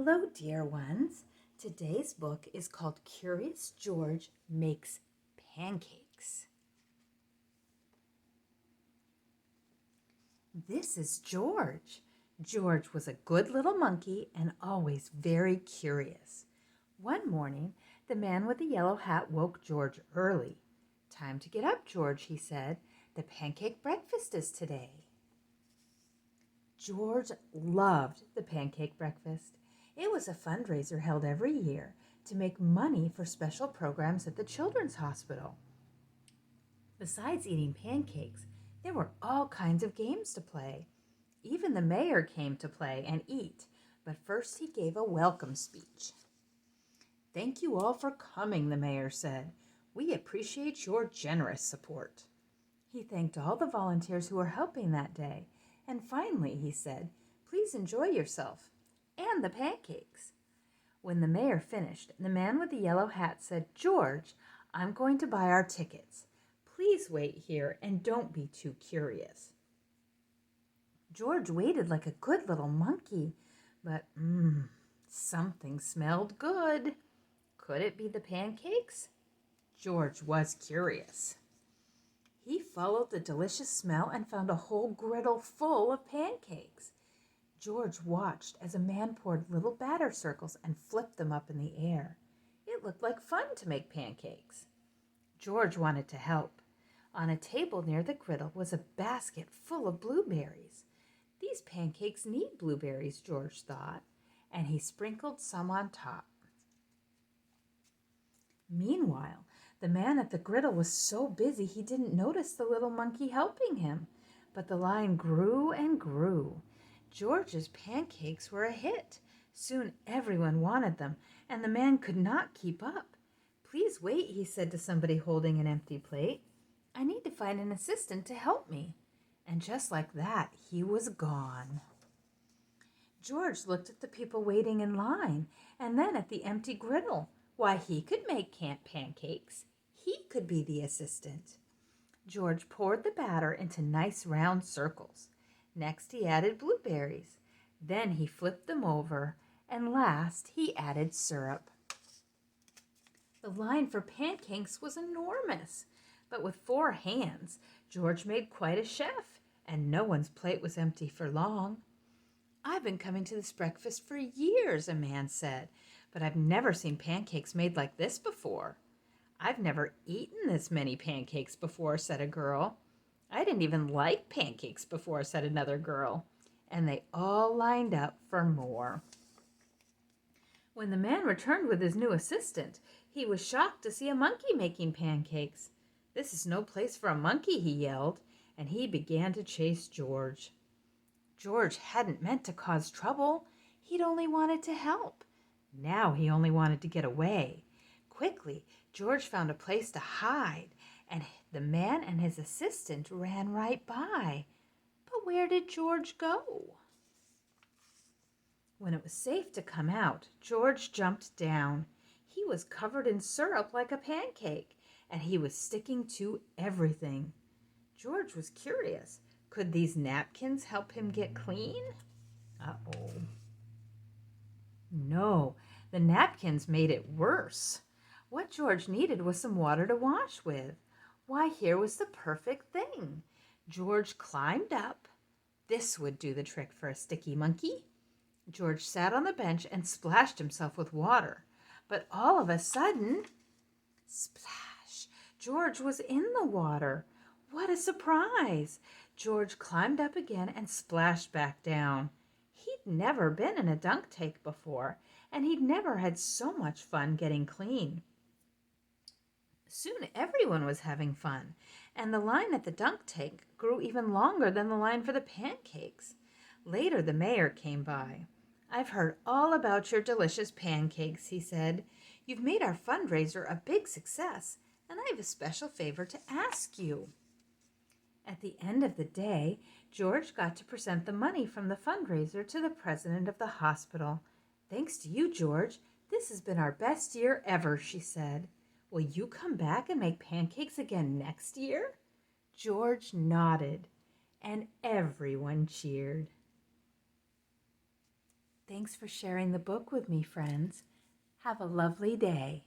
Hello, dear ones. Today's book is called Curious George Makes Pancakes. This is George. George was a good little monkey and always very curious. One morning, the man with the yellow hat woke George early. "Time to get up, George," he said. "The pancake breakfast is today." George loved the pancake breakfast. It was a fundraiser held every year to make money for special programs at the Children's Hospital. Besides eating pancakes, there were all kinds of games to play. Even the mayor came to play and eat, but first he gave a welcome speech. "Thank you all for coming," the mayor said. "We appreciate your generous support." He thanked all the volunteers who were helping that day, and finally he said, "Please enjoy yourself and the pancakes." When the mayor finished, the man with the yellow hat said, "George, I'm going to buy our tickets. Please wait here and don't be too curious." George waited like a good little monkey, but something smelled good. Could it be the pancakes? George was curious. He followed the delicious smell and found a whole griddle full of pancakes. George watched as a man poured little batter circles and flipped them up in the air. It looked like fun to make pancakes. George wanted to help. On a table near the griddle was a basket full of blueberries. These pancakes need blueberries, George thought, and he sprinkled some on top. Meanwhile, the man at the griddle was so busy he didn't notice the little monkey helping him. But the line grew and grew. George's pancakes were a hit. Soon everyone wanted them, and the man could not keep up. "Please wait," he said to somebody holding an empty plate. "I need to find an assistant to help me." And just like that, he was gone. George looked at the people waiting in line, and then at the empty griddle. Why, he could make pancakes. He could be the assistant. George poured the batter into nice round circles. Next he added blueberries. Then he flipped them over, and last he added syrup. The line for pancakes was enormous, but with 4 hands, George made quite a chef, and no one's plate was empty for long. "I've been coming to this breakfast for years," a man said, "but I've never seen pancakes made like this before." "I've never eaten this many pancakes before," said a girl. "I didn't even like pancakes before," said another girl. And they all lined up for more. When the man returned with his new assistant, he was shocked to see a monkey making pancakes. "This is no place for a monkey," he yelled, and he began to chase George. George hadn't meant to cause trouble. He'd only wanted to help. Now he only wanted to get away. Quickly, George found a place to hide, and the man and his assistant ran right by. But where did George go? When it was safe to come out, George jumped down. He was covered in syrup like a pancake, and he was sticking to everything. George was curious. Could these napkins help him get clean? Uh-oh. No, the napkins made it worse. What George needed was some water to wash with. Why, here was the perfect thing. George climbed up. This would do the trick for a sticky monkey. George sat on the bench and splashed himself with water. But all of a sudden, splash! George was in the water. What a surprise! George climbed up again and splashed back down. He'd never been in a dunk tank before, and he'd never had so much fun getting clean. Soon everyone was having fun, and the line at the dunk tank grew even longer than the line for the pancakes. Later, the mayor came by. "I've heard all about your delicious pancakes," he said. "You've made our fundraiser a big success, and I have a special favor to ask you." At the end of the day, George got to present the money from the fundraiser to the president of the hospital. "Thanks to you, George, this has been our best year ever," she said. "Will you come back and make pancakes again next year?" George nodded, and everyone cheered. Thanks for sharing the book with me, friends. Have a lovely day.